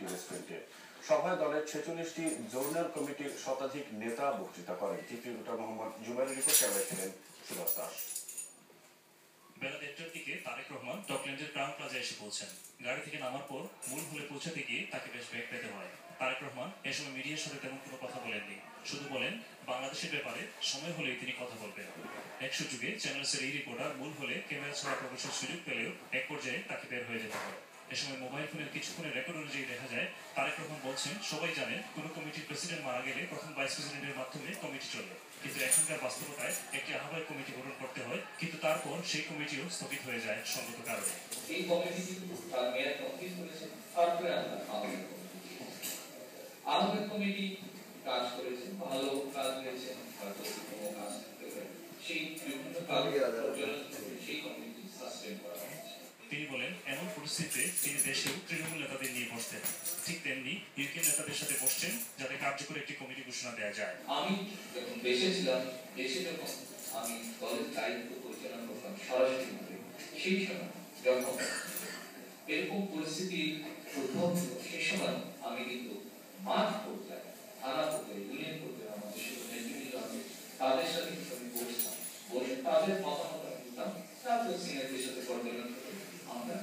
একটি রেস্টুরেন্টে। সভায় দলের 46টি জোনাল কমিটির শতাধিক নেতা বক্তৃতা করেন। চিফ রিপোর্টার মোহাম্মদ জুবাইরের রিপোর্ট, ক্যামেরায় ছিলেন সুভাষ দাস। বেলা 1টার দিকে তারেক রহমান ডকল্যান্ডের ক্রাউন প্লাজায় এসে পৌঁছেন। গাড়ি থেকে নামার পর মূল হলে পৌঁছাতে গিয়ে তাকে বেশ বেগ পেতে হয়। তারেক রহমান এ সময় মিডিয়ার সাথে তেমন কোনো কথা বলেননি, শুধু বলেন বাংলাদেশের ব্যাপারে সময় হলেই তিনি কথা বলবেন। এক সুযোগে চ্যানেলসের এই রিপোর্টার মূল হলে ক্যামেরা ছাড়া প্রবেশের সুযোগ পেলেও এক পর্যায়ে তাকে বের হয়ে যেতে হয়। এ সময় মোবাইল ফোনের কিছুক্ষণের রেকর্ড অনুযায়ী দেখা যায় তারেক রহমান বলছেন, সবাই জানেন কোন কমিটির প্রেসিডেন্ট মারা গেলে প্রথম ভাইস প্রেসিডেন্টের মাধ্যমে কমিটি চলে, কিন্তু এখনকার বাস্তবতায় একটি আহ্বায়ক কমিটি গঠন করতে হয়, কিন্তু তারপর সেই কমিটিও স্থগিত হয়ে যায় সঙ্গত কারণে। এই কমিটি কিন্তু তার মেয়াদ কমপ্লিট করেছে, তারপরে আমরা আহ্বায়ক কমিটি কাজ করেছে, ভালো কাজ হয়েছে, হয়তো কোনো কাজ করতে পারে, সেই বিভিন্ন কাজ সেই কমিটি সাসপেন্ড করা হয়েছে। তিনি বলেন, এমন পরিস্থিতিতে তিনি দেশেও তৃণমূল নেতাদের নিয়ে বসতেন, ঠিক তেমনি ইউকে নেতাদের সাথে বসছেন যাতে কার্যকরী একটি কমিটি ঘোষণা দেওয়া যায়। আমি যখন দেশে ছিলাম, দেশে যখন আমি দলের দায়িত্ব পরিচালনা করতাম সরাসরি, সেই সময় যখন এরকম পরিস্থিতি উদ্ভব ছিল, সেই সময় আমি কিন্তু মাঠ পর্যায়ে, থানা পর্যায়ে, ইউনিয়ন পর্যায়ে আমাদের সাথে নেতৃবৃন্দ আছে, তাদের সাথে কিন্তু আমি বসতাম, বসে তাদের মতামত নিতাম, তারপর সিনিয়রদের সাথে পর্যালোচনা করে আমরা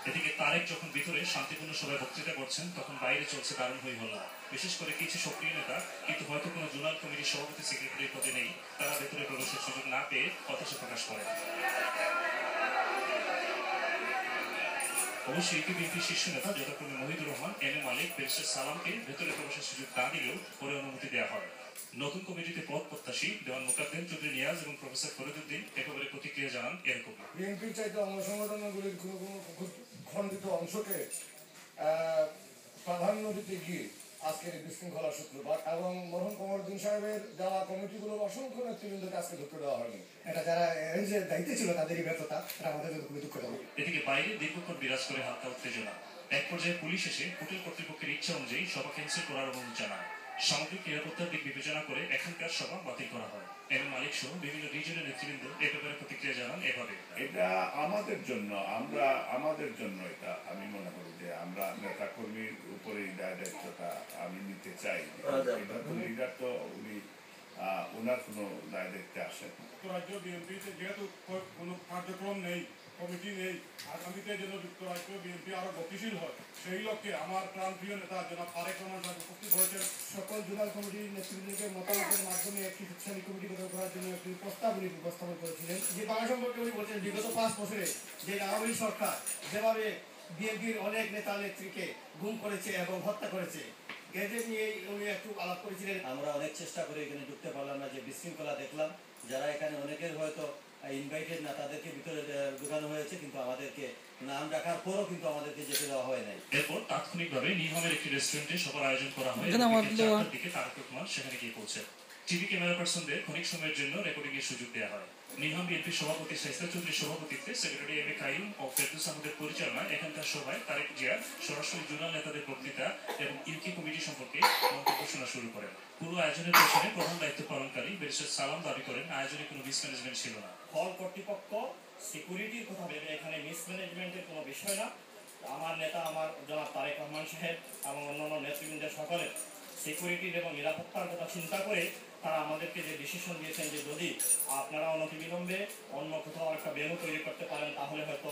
এদিকে তারেক যখন ভিতরে শান্তিপূর্ণ সভায় বক্তৃতা করছেন, তখন বাইরে চলছে দারুণ হই হল্লা। বিশেষ করে কিছু সক্রিয় নেতা, কিন্তু হয়তো কোনো জোনাল কমিটির সভাপতি সেক্রেটারি পদে নেই, তারা ভেতরে প্রবেশের সুযোগ না পেয়ে হতাশা প্রকাশ করেন। অবশ্যই ইউকে বিএনপির শীর্ষ নেতা যথাক্রমে Mohidur Rahman, M A Malik, barrister সালামকে ভেতরে প্রবেশের সুযোগ না দিলেও পরে অনুমতি দেওয়া হয়। নতুন কমিটিতে পদ প্রত্যাশী দেওয়ান মোকাদ্দেম চৌধুরী নিয়াজ এবং প্রফেসর ফরিদউদ্দিন একেবারে প্রতিক্রিয়া জানান এরকম। বিএনপির চাইতে অঙ্গ সংগঠনগুলির কোনো খণ্ডিত অংশকে প্রাধান্য দিতে গিয়ে আজকের বিশৃঙ্খলার সূত্রপাত, এবং মরহুম কমরউদ্দিন সাহেবের দেওয়া কমিটিগুলোর অসংখ্য নেতৃবৃন্দকে আজকে ঢুকতে দেওয়া হয়নি। এটা যারা এর দায়িত্বে ছিল তাদেরই ব্যর্থতা, তারা আমাদের খুবই দুঃখজনক। এদিকে বাইরে দীর্ঘক্ষণ বিরাজ করে হালকা উত্তেজনা। এক পর্যায়ে পুলিশ এসে হোটেল কর্তৃপক্ষের ইচ্ছা অনুযায়ী সভা ক্যান্সেল করার অনুরোধ জানায়। সামগ্রিক নিরাপত্তার দিক বিবেচনা করে এখানকার সভা বাতিল করা হয়। এম মালিক সহ বিভিন্ন রিজনের নেতৃবৃন্দ এ ব্যাপারে প্রতিক্রিয়া জানান এভাবে। এটা আমাদের জন্য এটা আমি মনে করি যে আমরা নেতা কর্মীর উপরে দায়িত্বটা আমি নিতে চাই। লিডার তো উনি ওনার কোনো দায় দায়িত্বে আসেন। যুক্তরাজ্য বিএনপিতে যেহেতু কোনো কার্যক্রম নেই, কমিটি নেই, আগামীতে যেন যুক্তরাজ্য বিএনপি আরো গতিশীল হয়, সেই লক্ষ্যে আমার প্রাণপ্রিয় নেতা জনাব তারেক রহমান সাহেব উপস্থিত হয়েছেন। সকল জোনাল কমিটির নেতৃবৃন্দকে মতামতের মাধ্যমে একটি শক্তিশালী কমিটি গঠন করার জন্য একটি প্রস্তাব উনি উপস্থাপন করেছিলেন। যে বাংলা সম্পর্কে উনি বলছেন, বিগত 5 বছরে যে আওয়ামী সরকার যেভাবে বিএনপির অনেক নেতা নেত্রীকে গুম করেছে এবং হত্যা করেছে, এদের নিয়ে উনি একটু আলাপ করেছিলেন। আমরা অনেক চেষ্টা করে এখানে ঢুকতে পারলাম না, যে বিশৃঙ্খলা দেখলাম, যারা এখানে অনেকের হয়তো ইনভাইটেড না, তাদেরকে ভিতরে ঢুকানো হয়েছে, কিন্তু আমাদেরকে নাম ডাকার পরও কিন্তু আমাদেরকে যেতে দেওয়া হয় নাই। এরপর তাৎক্ষণিকভাবে নির্মমের একটি রেস্টুরেন্টে সবার আয়োজন করা হয়। দিকে তারেক রহমান সেখানে গিয়ে পৌঁছে টিভি ক্যামেরা পার্সনদের ক্ষণিক সময়ের জন্য রেকর্ডিং এর সুযোগ দেওয়া হয়। নির্মম বিএনপির সভাপতি শাইস্তা চৌধুরীর সভাপতিত্বে সেক্রেটারি এম এ কাইম ও ফেরদৌস আহমেদের পরিচালনায় এখানকার সভায় তারেক জিয়া সরাসরি জোনাল নেতাদের বক্তৃতা এবং ইউকে কমিটি সম্পর্কে মন্তব্য শোনা শুরু করেন। পুরো আয়োজনের পেছনে প্রধান দায়িত্ব পালনকারী ব্যারিস্টার সালাম দাবি করেন, আয়োজনে কোনো মিসম্যানেজমেন্ট ছিল না। হল কর্তৃপক্ষ সিকিউরিটির কথা ভেবে এখানে মিসম্যানেজমেন্টের কোনো বিষয় না। আমার নেতা, আমার জনাব তারেক রহমান সাহেব এবং অন্যান্য নেতৃবৃন্দের সকলের সিকিউরিটির এবং নিরাপত্তার কথা চিন্তা করে তারা আমাদেরকে যে ডিসিশন দিয়েছেন যে যদি আপনারা অনতিবিলম্বে অন্য কোথাও একটা ভেন্যু তৈরি করতে পারেন তাহলে হয়তো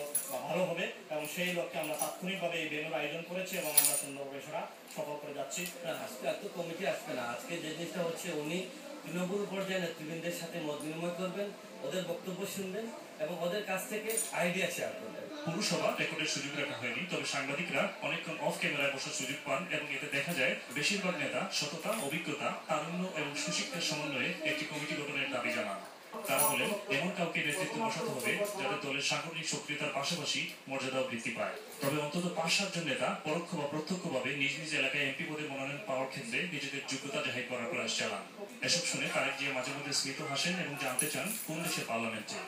ভালো হবে, এবং সেই লক্ষ্যে আমরা তাৎক্ষণিকভাবে এই ভেন্যুর আয়োজন করেছি এবং আমরা সুন্দরভাবে সেটা সফল করে যাচ্ছি। আজকে এত কমিটি আসবে না, আজকে যে জিনিসটা হচ্ছে উনি তৃণমূল পর্যায়ে নেতৃবৃন্দের সাথে মত বিনিময় করবেন, ওদের বক্তব্য শুনবেন এবং ওদের কাছ থেকে আইডিয়া শেয়ার করবেন। পুরসভা রেকর্ডের সুযোগ রাখা হয়নি, তবে সাংবাদিকরা অনেকক্ষণ অফ ক্যামেরায় বসার সুযোগ পান এবং এতে দেখা যায় বেশিরভাগ নেতা সততা, অভিজ্ঞতা, তারুণ্য এবং সুশিক্ষার সমন্বয়ে একটি কমিটি গঠনের দাবি জানান। তারা বলেন, এমন কাউকে নেতৃত্ব বসাতে হবে যাতে দলের সাংগঠনিক সক্রিয়তার পাশাপাশি মর্যাদাও বৃদ্ধি পায়। তবে অন্তত 5-7 জন নেতা পরোক্ষ বা প্রত্যক্ষভাবে নিজ নিজ এলাকায় এমপি পদে মনোনয়ন পাওয়ার ক্ষেত্রে নিজেদের যোগ্যতা জাহির করার প্রয়াস চালান। এসব শুনে তারেক জিয়া মাঝে মধ্যে স্মিত হাসেন এবং জানতে চান কোন দেশের পার্লামেন্টে।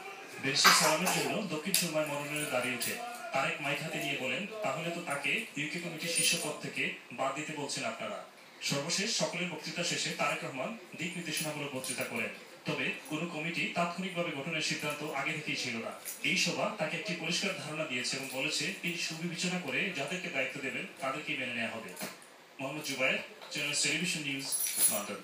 ব্যারিস্টার সালামের জন্য দক্ষিণ সুরমায় মনোনয়নে দাঁড়িয়ে ওঠে। তারেক মাইক হাতে নিয়ে বলেন, তাহলে তো তাকে ইউকে কমিটির শীর্ষ পদ থেকে বাদ দিতে বলছেন আপনারা। সর্বশেষ সকলের বক্তৃতা শেষে তারেক রহমান দিক নির্দেশনামূলক বক্তৃতা করেন। তবে কোনো কমিটি তাৎক্ষণিকভাবে গঠনের সিদ্ধান্ত আগে থেকেই ছিল না। এই সভা তাকে একটি পরিষ্কার ধারণা দিয়েছে এবং বলেছে তিনি সুবিবেচনা করে যাদেরকে দায়িত্ব দেবেন তাদেরকেই মেনে নেওয়া হবে। Mohammad Zubair, channel television news, London.